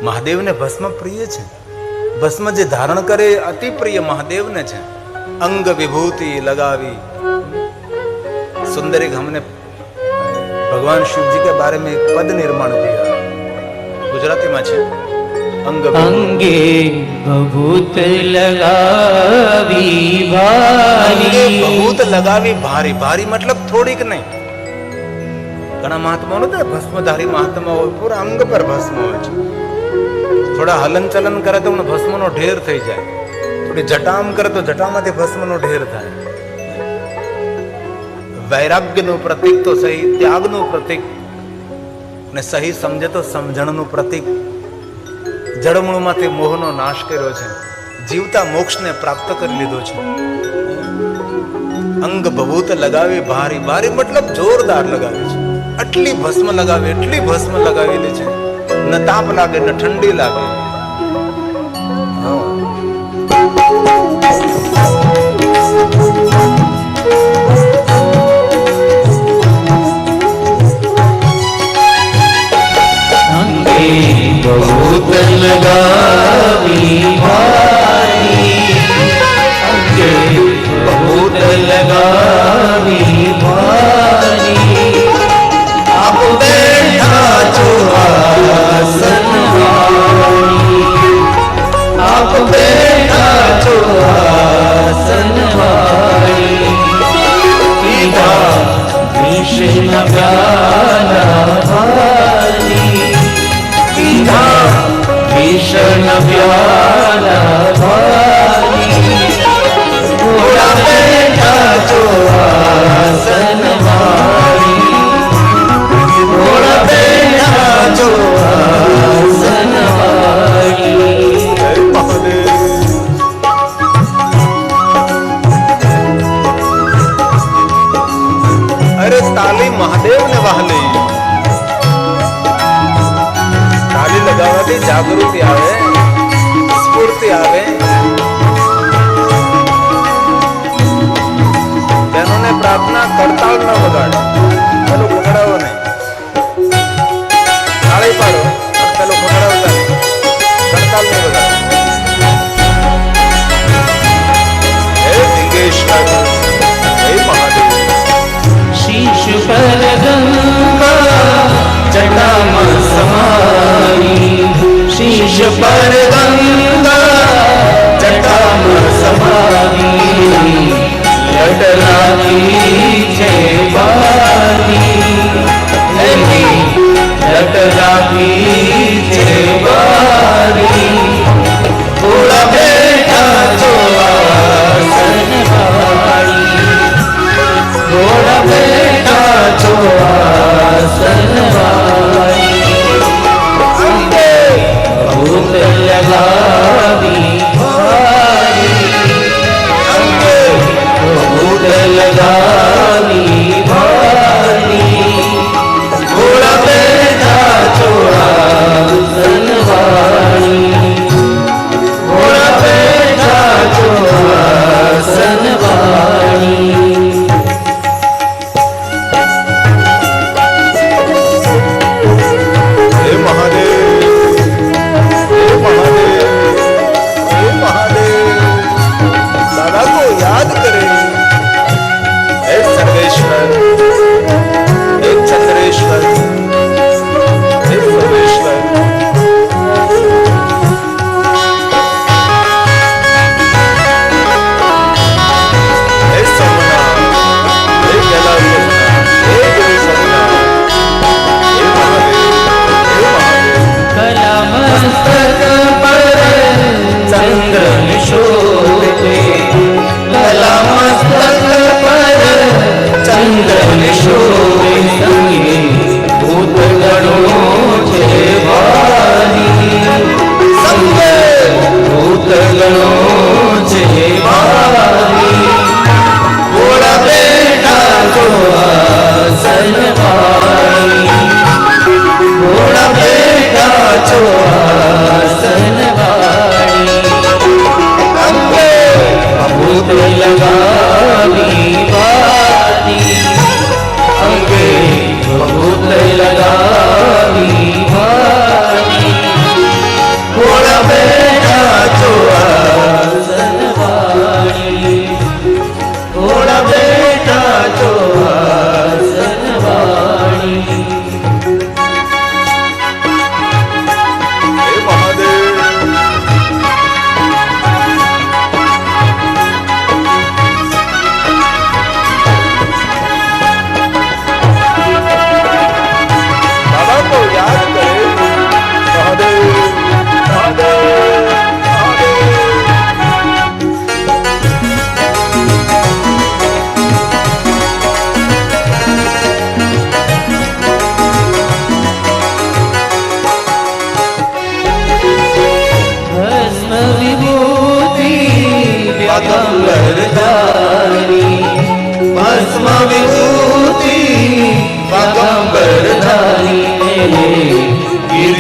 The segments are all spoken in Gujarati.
महादेव ने भस्म प्रिय है। भस्म जे धारण करे अति प्रिय महादेव ने है। अंग विभूति लगावी। सुंदर एक हमने भगवान शिव जी के बारे में एक पद निर्माण किया गुजराती में है। अंगे भभूत लगावी भारी। भभूत लगावी भारी। भारी मतलब थोड़ी के नहीं। घना महात्मा ने भस्मधारी महात्मा हो पूरा अंग पर भस्म हो। थोड़ा हलन चलन करे तो भस्म नो ढेर थई जाए। थोड़ी जटाम करे तो जटामांथी भस्म नो ढेर थाय। वैराग्य नु प्रतीक तो सही, त्याग नु प्रतीक ने सही समझे तो समझण नु प्रतीक। जड़मूळ मांथी मोहनो नाश कर्यो छे। जीवता मोक्ष ने प्राप्त कर लीधो छे। अंग भभूत लगावी भारी। भारी मतलब जोरदार लगावे छे। आटली भस्म लगावे, એટલી ભસ્મ લગાવેલી છે, ન તાપ લાગે ન ઠંડી લાગે। अंगे भभूत लगावी भारी। अंगे भभूत लगावी भारी। आप बैठा जो आसन वाली। आप बैठा जो आसन वाली। पीता भीषण प्याला भारी। पीता भीषण प्याला भारी। घोड़ा बैठा जो आसन वाली। घोड़ा बैठा जो आसन वाली। अरे ताली महादेव ने वाहली। ताली लगावाથી જાગૃતિ આવે, સ્ફૂર્તિ આવે। બહેનોને પ્રાર્થના કરતાલ ન વગાડે। પેલો પકડાવો નહીં। તાળી પાડો પેલો પકડાવતા નહીં। કરતાલ નહીં વગાડે। હે લિંગેશ્વર, હે મહાદેવ। शीश पर गंगा जटामा समाई। शीश पर गंगा जटामा समाई। लट लागी छे बारी। लट लागी छे बारी। घोड़ा बैठा जो आसन वाली। घोड़ा बैठा जो आसन वाली। अंगे भभूत लगावी भारी। अंगे भभूत लगावी भारी। घोड़ा बैठा जो आसन वाली। घोड़ा बैठा जो आसन वाली। याद करे। हे सर्वेश्वर, हे चंद्रेश्वर, हे सर्वेश्वर। हे सोमनाथ, हे कैलाशनाथ, हे गुरु सोमनाथ, हे महादेव, हे महादेव। कलामस्तक पर चंद्र शोभे। कलामस्तक पर चंद्र शोभे। संगे भूत गणों छे भारी। संगे भूत गणों छे भारी। घोड़ा बैठा जो आसन वाली। घोड़ा बैठा जो आसन वाली। अंगे भभूत लगावी भारी। अंगे भभूत लगावी भारी।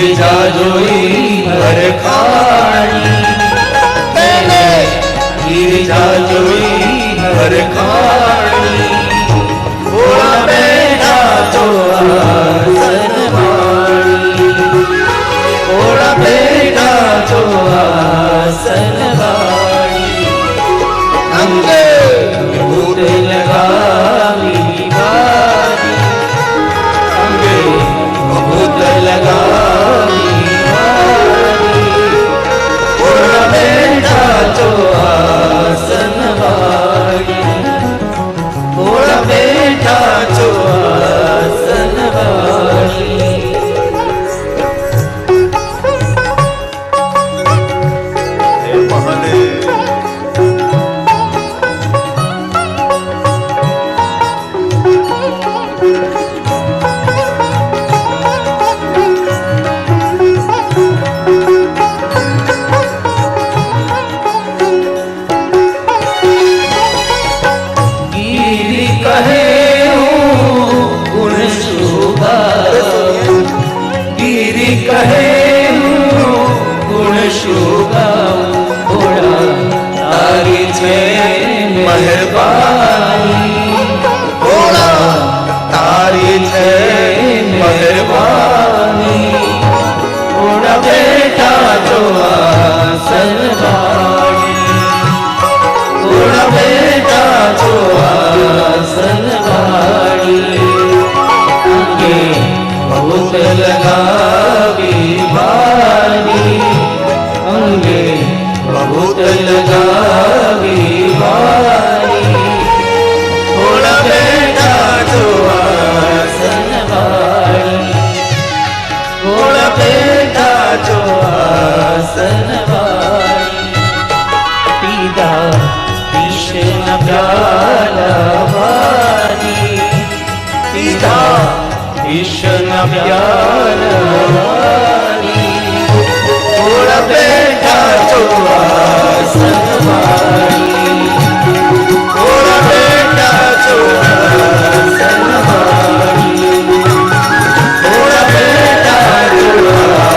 ગિરિજા જોઈ હરખાણી તેને ગિરિજા જોઈ હરખાણી ભોળા બેઠા તો આસનવાણી ભોળા બેઠા તો આસનવાણી અંગે ભૂત લગાવી વારી અંગે ભૂત લગાવી વારી ભોળા બેઠા તો આસનવાણી ભોળા બેઠા તો આસનવાણી હે મહાદેવ ગીરી કહે હું ગુણ શુગાઉં ગીરી કહે હું ગુણ શુગાઉં ભોળા તારી છે મહેરબાની ભોળા તારી છે મહેરબાની ભોળા બેઠા જો આસનવાણી ભોળા બેઠા જો આસનવાણી અંગે ભૂત લગાવી વારી અંગે ભૂત લગાવી વારી ભોળા બેઠા જો આસનવાણી ભોળા બેઠા જો આસનવાણી પીધા વિષના પ્યાલા વારી પીધા વિષના પ્યાલા વારી ભોળા બેઠા જો આસનવાણી ભોળા બેઠા જો આસનવાણી ભોળા બેઠા જો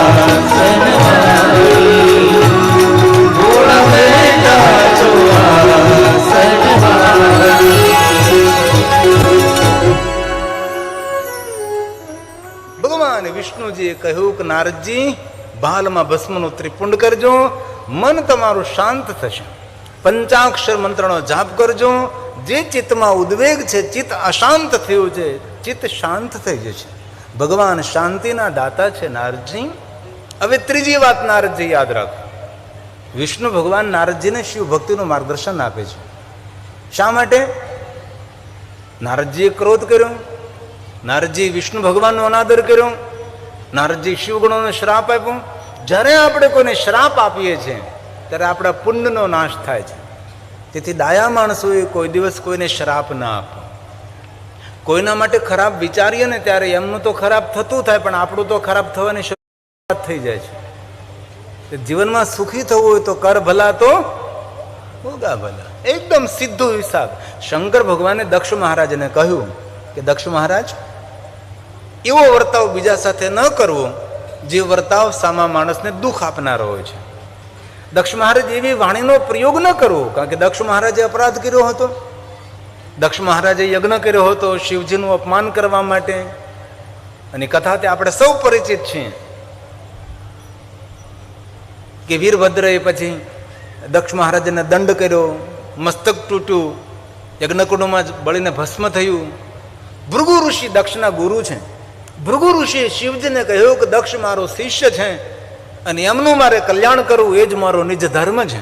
આસનવાણી ભોળા બેઠા જો આસનવાણી ભગવાન વિષ્ણુજીએ કહ્યું કે નારદજી ભાલમાં ભસ્મનો ત્રિપુંડ કરજો, મન તમારું શાંત થશે. પંચાક્ષર મંત્રનો જાપ કરજો. જે ચિત્તમાં ઉદ્વેગ છે, ચિત્ત અશાંત થયું છે, ચિત્ત શાંત થઈ જશે. ભગવાન શાંતિના દાતા છે નારદજી. હવે ત્રીજી વાત નારદજી યાદ રાખો. વિષ્ણુ ભગવાન નારદજીને શિવ ભક્તિનું માર્ગદર્શન આપે છે. શા માટે? નારદજીએ ક્રોધ કર્યો, નારદજી વિષ્ણુ ભગવાનનો અનાદર કર્યો, નારદજી શિવગુણોનો શ્રાપ આપ્યો. જ્યારે આપણે કોઈને શ્રાપ આપીએ છીએ ત્યારે આપણા પુણ્યનો નાશ થાય છે. તેથી ડાયા માણસોએ કોઈ દિવસ કોઈને શ્રાપ ના આપો. કોઈના માટે ખરાબ વિચારીએ ને ત્યારે એમનું તો ખરાબ થતું થાય, પણ આપણું તો ખરાબ થવાની શરૂઆત થઈ જાય છે. જીવનમાં સુખી થવું હોય તો કર ભલા તો ભોગા ભલા. એકદમ સીધો હિસાબ. શંકર ભગવાને દક્ષ મહારાજને કહ્યું કે દક્ષ મહારાજ, એવો વર્તાવ બીજા સાથે ન કરવો જે વર્તાવ સામા માણસને દુઃખ આપનારો હોય છે. દક્ષ મહારાજ એવી વાણીનો પ્રયોગ ન કરવો, કારણ કે દક્ષ મહારાજે અપરાધ કર્યો હતો. દક્ષ મહારાજે યજ્ઞ કર્યો હતો શિવજીનું અપમાન કરવા માટે, અને કથાથી આપણે સૌ પરિચિત છીએ કે વીરભદ્રએ પછી દક્ષ મહારાજને દંડ કર્યો, મસ્તક તૂટ્યું, યજ્ઞકુંડમાં બળીને ભસ્મ થયું. ભૃગુ ઋષિ દક્ષના ગુરુ છે. ભૃગુ ઋષિએ શિવજીને કહ્યું કે દક્ષ મારો શિષ્ય છે અને એમનું મારે કલ્યાણ કરવું એ જ મારો નિજ ધર્મ છે.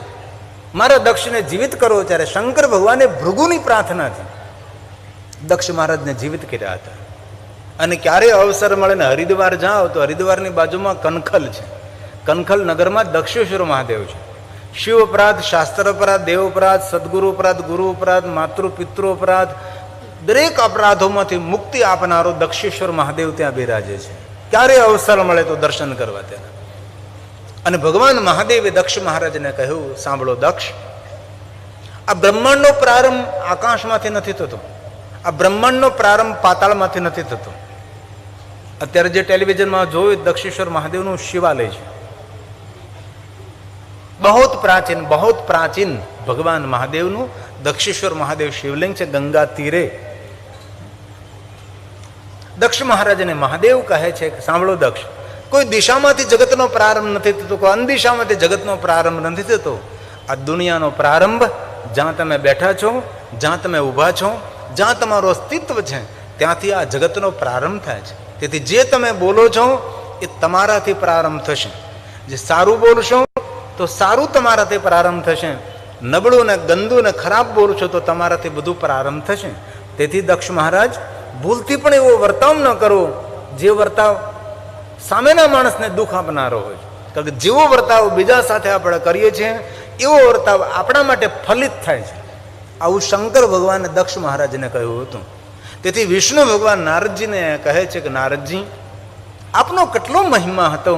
મારા દક્ષને જીવિત કરો. ત્યારે શંકર ભગવાને ભૃગુની પ્રાર્થનાથી દક્ષ મહારાજને જીવિત કર્યા હતા. અને ક્યારે અવસર મળે ને હરિદ્વાર જાઓ તો હરિદ્વારની બાજુમાં કનખલ છે. કનખલ નગરમાં દક્ષેશ્વર મહાદેવ છે. શિવ અપરાધ, શાસ્ત્ર અપરાધ, દેવ અપરાધ, સદગુરુ અપરાધ, ગુરુ અપરાધ, માતૃ પિતૃ અપરાધ, દરેક અપરાધોમાંથી મુક્તિ આપનારો દક્ષેશ્વર મહાદેવ ત્યાં બિરાજે છે. ક્યારે અવસર મળે તો દર્શન કરવા ત્યાં. અને ભગવાન મહાદેવે દક્ષ મહારાજને કહ્યું, સાંભળો દક્ષ, આ બ્રહ્માંડનો પ્રારંભ આકાશમાંથી નથી થતો. આ બ્રહ્માંડનો પ્રારંભ પાતાળમાંથી નથી થતો. અત્યારે જે ટેલિવિઝનમાં જોયું દક્ષેશ્વર મહાદેવનું શિવાલય છે, બહુ પ્રાચીન ભગવાન મહાદેવનું દક્ષેશ્વર મહાદેવ શિવલિંગ છે, ગંગા તીરે. દક્ષ મહારાજને મહાદેવ કહે છે કે સાંભળો દક્ષ, કોઈ દિશામાંથી જગતનો પ્રારંભ નથી થતો, કોઈ અનદિશામાંથી જગતનો પ્રારંભ નથી થતો. આ દુનિયાનો પ્રારંભ જ્યાં તમે બેઠા છો, જ્યાં તમે ઊભા છો, જ્યાં તમારું અસ્તિત્વ છે, ત્યાંથી આ જગતનો પ્રારંભ થાય છે. તેથી જે તમે બોલો છો એ તમારાથી પ્રારંભ થશે. જે સારું બોલશો તો સારું તમારાથી પ્રારંભ થશે, નબળું ને ગંદુ ને ખરાબ બોલશો તો તમારાથી બધું પ્રારંભ થશે. તેથી દક્ષ મહારાજ ભૂલથી પણ એવો વર્તાવ ન કરો જે વર્તાવ સામેના માણસને દુઃખ આપનારો હોય. કારણ કે જેવો વર્તાવ બીજા સાથે આપણે કરીએ છીએ એવો વર્તાવ આપણા માટે ફલિત થાય છે. આવું શંકર ભગવાને દક્ષ મહારાજને કહ્યું હતું. તેથી વિષ્ણુ ભગવાન નારદજીને કહે છે કે નારદજી, આપનો કેટલો મહિમા હતો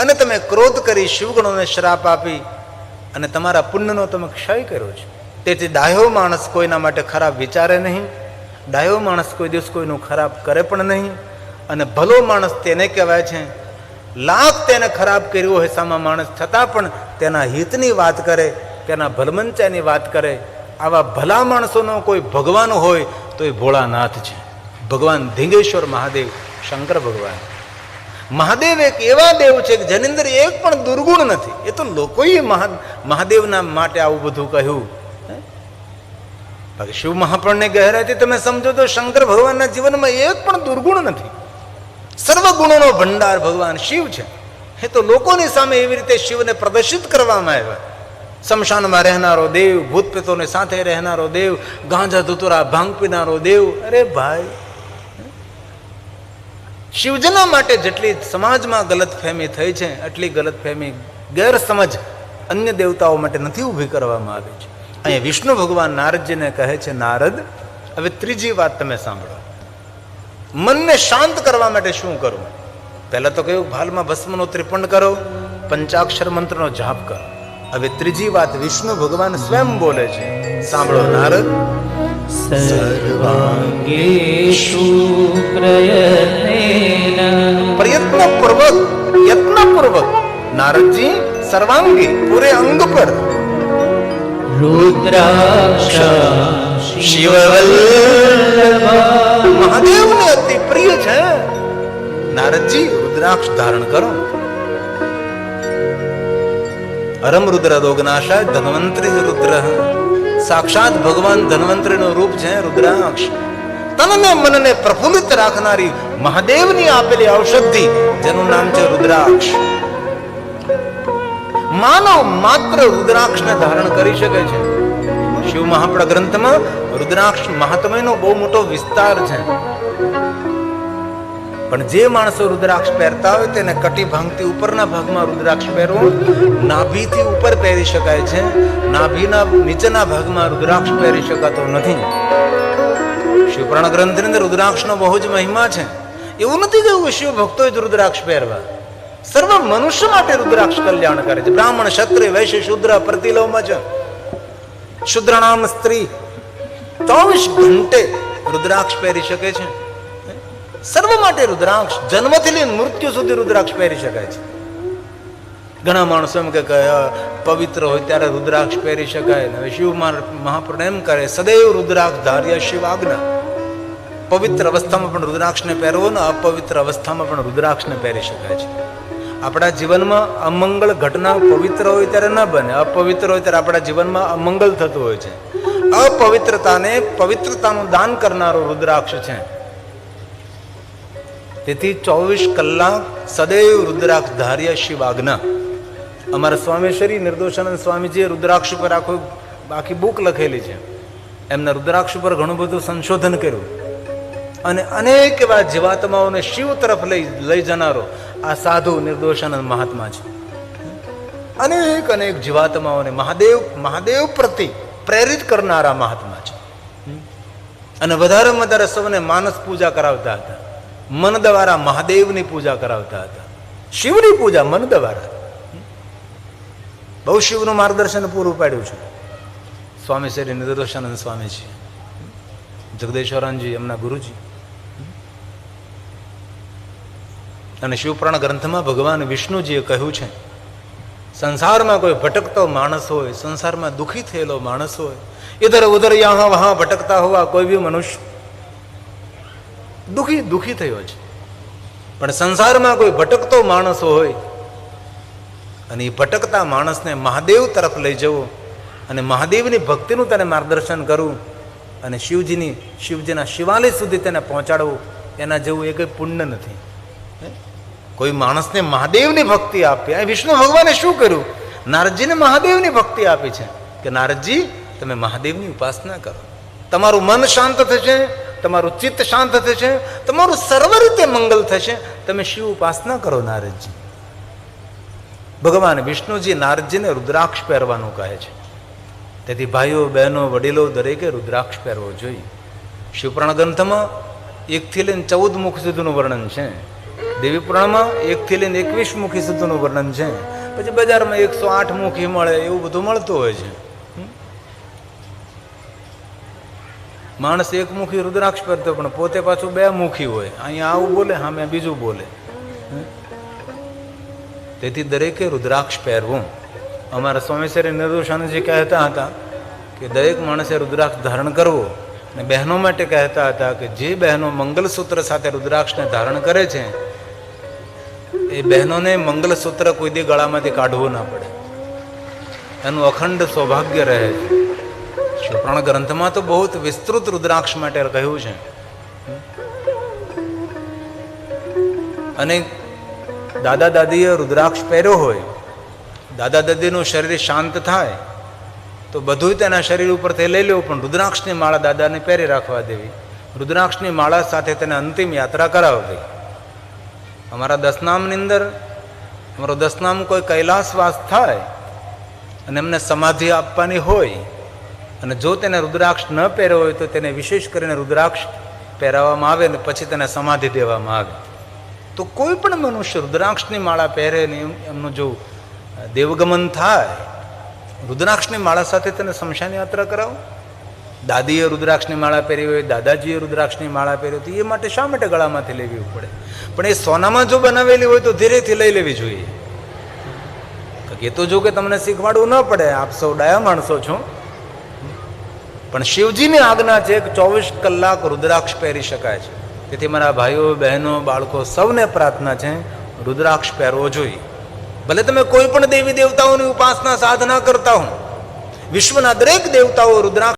અને તમે ક્રોધ કરી શિવગણોને શ્રાપ આપી અને તમારા પુણ્યનો તમે ક્ષય કર્યો છે. તેથી ડાહ્યો માણસ કોઈના માટે ખરાબ વિચારે નહીં, ડાહ્યો માણસ કોઈ દિવસ કોઈનું ખરાબ કરે પણ નહીં. અને ભલો માણસ તેને કહેવાય છે. લાખ તેને ખરાબ કર્યું હોય સામા માણસ, છતાં પણ તેના હિતની વાત કરે, તેના ભલમંચાની વાત કરે. આવા ભલા માણસોનો કોઈ ભગવાન હોય તો એ ભોળાનાથ છે, ભગવાન ધીંગેશ્વર મહાદેવ, શંકર ભગવાન. મહાદેવ એક એવા દેવ છે કે જેની અંદર એક પણ દુર્ગુણ નથી. એ તો લોકોએ મહાદેવના માટે આવું બધું કહ્યું. બાકી શિવ મહાપ્રણની ગહેરાઈથી તમે સમજો તો શંકર ભગવાનના જીવનમાં એક પણ દુર્ગુણ નથી. સર્વ ગુણોનો ભંડાર ભગવાન શિવ છે. એ તો લોકોની સામે એવી રીતે શિવને પ્રદર્શિત કરવામાં આવ્યા. શમશાનમાં રહેનારો દેવ, ભૂત પ્રેતોની સાથે રહેનારો દેવ, ગાંજા ધુતુરા ભાંગ પીનારો દેવ. અરે ભાઈ, શિવજના માટે જેટલી સમાજમાં ગલતફહેમી થઈ છે એટલી ગલતફહેમી, ગેરસમજ અન્ય દેવતાઓ માટે નથી ઊભી કરવામાં આવી છે. અહીંયા વિષ્ણુ ભગવાન નારદજીને કહે છે, નારદ, હવે ત્રીજી વાત તમે સાંભળો. મનને શાંત કરવા માટે શું કરવું? પહેલા તો કહ્યું ભાલમાં ભસ્મનો ત્રિપંડ કરો, પંચાક્ષર મંત્રનો જાપ કરો. હવે ત્રીજી વાત વિષ્ણુ ભગવાન સ્વયં બોલે છે, સાંભળો નારદ. સર્વાંગેષુ યત્નપૂર્વક નારદજી સર્વાંગી પૂરે અંગ પર રુદ્રાક્ષ શિવવલ્લભ મહાદેવને અતિ પ્રિય છે. નારદજી રુદ્રાક્ષ ધારણ કરો. અરમ રુદ્ર રોગનાશાય ધન્વંતરી રુદ્ર. સાક્ષાત ભગવાન ધન્વંતરીનું રૂપ છે રુદ્રાક્ષ. તનને મનને પ્રફુલ્લિત રાખનારી મહાદેવની આપેલી ઔષધિ જેનું નામ છે રુદ્રાક્ષ. માનવ માત્ર રુદ્રાક્ષને ધારણ કરી શકે છે. શિવ મહાપણા ગ્રંથમાં રુદ્રાક્ષ મહાત્મ્યનો બહુ મોટો વિસ્તાર છે. પણ જે માણસો રુદ્રાક્ષ પહેરતા હોય તેને કટી ભાંગથી ઉપરના ભાગમાં રુદ્રાક્ષ પહેરવું, નાભીથી ઉપર પહેરી શકાય છે, નાભીના નીચેના ભાગમાં રુદ્રાક્ષ પહેરી શકાતો નથી. શિવપુરાણ ગ્રંથની અંદર રુદ્રાક્ષનો બહુ જ મહિમા છે. એવું નથી કે શિવ ભક્તોએ જ રુદ્રાક્ષ પહેરવા. સર્વ મનુષ્ય માટે રુદ્રાક્ષ કલ્યાણ કરે છે. બ્રાહ્મણ, ક્ષત્રિય, વૈશ્ય, શૂદ્ર, પ્રતિલોમજ, શુદ્રનામ સ્ત્રી 24 ઘંટે રુદ્રાક્ષ પહેરી શકે છે. સર્વ માટે રુદ્રાક્ષ, જન્મથી લઈને મૃત્યુ સુધી રુદ્રાક્ષ પહેરી શકાય છે. ઘણા માણસો એમ કે પવિત્ર હોય ત્યારે રુદ્રાક્ષ પહેરી શકાય. હવે શિવ મહાપ્રભુ એમ કરે, સદૈવ રુદ્રાક્ષ ધાર્ય શિવ આજ્ઞા. પવિત્ર અવસ્થામાં પણ રુદ્રાક્ષને પહેરવો ને અપવિત્ર અવસ્થામાં પણ રુદ્રાક્ષને પહેરી શકાય છે. આપણા જીવનમાં અમંગળ ઘટના પવિત્ર હોય ત્યારે ન બને, અપવિત્ર હોય ત્યારે આપણા જીવનમાં અમંગળ થતું હોય છે. અપવિત્રતાને પવિત્રતાનું દાન કરનારો રુદ્રાક્ષ છે. તેથી 24 કલાક સદૈવ રુદ્રાક્ષ ધાર્ય શિવ આજ્ઞા. અમારા સ્વામીશ્રી નિર્દોષાનંદ સ્વામીજીએ રુદ્રાક્ષ ઉપર આખી બુક લખેલી છે. એમના રુદ્રાક્ષ ઉપર ઘણું બધું સંશોધન કર્યું અને અનેક એવા જીવાત્માઓને શિવ તરફ લઈ જનારો આ સાધુ નિર્દોષાનંદ મહાત્મા છે. અનેક જીવાત્માઓને મહાદેવ પ્રતિ પ્રેરિત કરનારા મહાત્મા છે. અને વધારેમાં વધારે સૌને માનસ પૂજા કરાવતા હતા. મન દ્વારા મહાદેવની પૂજા કરાવતા હતા. શિવની પૂજા મન દ્વારા. બહુ શિવનું માર્ગદર્શન પૂરું પાડ્યું છે સ્વામી શ્રી નિર્દોષાનંદ સ્વામીજી, જગદેશ્વરાનજી એમના ગુરુજી. અને શિવપુરાણ ગ્રંથમાં ભગવાન વિષ્ણુજીએ કહ્યું છે, સંસારમાં કોઈ ભટકતો માણસ હોય, સંસારમાં દુઃખી થયેલો માણસ હોય, ઇધર ઉધર યહાં વહાં ભટકતા હોવા કોઈ બી મનુષ્ય દુઃખી થયો છે. પણ સંસારમાં કોઈ ભટકતો માણસ હોય અને એ ભટકતા માણસને મહાદેવ તરફ લઈ જવો અને મહાદેવની ભક્તિનું તેને માર્ગદર્શન કરવું અને શિવજીના શિવાલય સુધી તેને પહોંચાડવું, એના જેવું એ કંઈ પુણ્ય નથી. કોઈ માણસને મહાદેવની ભક્તિ આપી. આ વિષ્ણુ ભગવાને શું કર્યું? નારદજીને મહાદેવની ભક્તિ આપી છે કે નારદજી તમે મહાદેવની ઉપાસના કરો, તમારું મન શાંત થશે, તમારું ચિત્ત શાંત થશે, તમારું સર્વ રીતે મંગલ થશે, તમે શિવ ઉપાસના કરો નારદજી. ભગવાન વિષ્ણુજી નારદજીને રુદ્રાક્ષ પહેરવાનું કહે છે. તેથી ભાઈઓ બહેનો વડીલો દરેકે રુદ્રાક્ષ પહેરવો જોઈએ. શિવપુરાણ ગ્રંથમાં 1 થી લઈને 14 મુખ સુધીનું વર્ણન છે. દેવી પુરાણમાં 1 થી લઈને 21 મુખી સુધીનું વર્ણન છે. પછી બજારમાં 108 મુખી મળે, એવું બધું મળતું હોય છે. માણસ એક મુખી રુદ્રાક્ષ પહેરતો પણ પોતે પાછું 2 મુખી હોય. અહીંયા આવું બોલે, સામે બીજું બોલે. તેથી દરેકે રુદ્રાક્ષ પહેરવું. અમારા સ્વામીશ્રી નિર્દોષાનંદજી કહેતા હતા કે દરેક માણસે રુદ્રાક્ષ ધારણ કરવો. અને બહેનો માટે કહેતા હતા કે જે બહેનો મંગલસૂત્ર સાથે રુદ્રાક્ષને ધારણ કરે છે એ બહેનોને મંગલસૂત્ર કોઈ દી ગળામાંથી કાઢવું ના પડે, એનું અખંડ સૌભાગ્ય રહે છે. શિવપુરાણ ગ્રંથમાં તો બહુ વિસ્તૃત રુદ્રાક્ષ માટે કહ્યું છે. અને દાદા દાદીએ રુદ્રાક્ષ પહેર્યો હોય, દાદા દાદીનું શરીર શાંત થાય તો બધું તેના શરીર ઉપરથી લઈ લેવું, પણ રુદ્રાક્ષની માળા દાદાને પહેરી રાખવા દેવી. રુદ્રાક્ષની માળા સાથે તેને અંતિમ યાત્રા કરાવવી. અમારા દસનામની અંદર અમારો દસનામ કોઈ કૈલાસવાસ થાય અને એમને સમાધિ આપવાની હોય અને જો તેને રુદ્રાક્ષ ન પહેર્યો હોય તો તેને વિશેષ કરીને રુદ્રાક્ષ પહેરાવવામાં આવે અને પછી તેને સમાધિ દેવામાં આવે. તો કોઈ પણ મનુષ્ય રુદ્રાક્ષની માળા પહેરે ને એમનું જો દેવગમન થાય, રુદ્રાક્ષની માળા સાથે તેને સ્મશાન યાત્રા કરાવો. દાદીએ રુદ્રાક્ષની માળા પહેરી હોય, દાદાજીએ રુદ્રાક્ષની માળા પહેરી હોય તો એ માટે શા માટે ગળામાંથી લેવી પડે? પણ એ સોનામાં જો બનાવેલી હોય તો ધીરેથી લઈ લેવી જોઈએ. એ તો જો કે તમને શીખવાડવું ન પડે, આપ સૌ ડાયા માણસો છો. પણ શિવજીની આજ્ઞા છે કે 24 કલાક રુદ્રાક્ષ પહેરી શકાય છે. તેથી મારા ભાઈઓ બહેનો બાળકો સૌને પ્રાર્થના છે રુદ્રાક્ષ પહેરવો જોઈએ. ભલે તમે કોઈ પણ દેવી દેવતાઓની ઉપાસના સાધના કરતા હો, વિશ્વના દરેક દેવતાઓ રુદ્રાક્ષ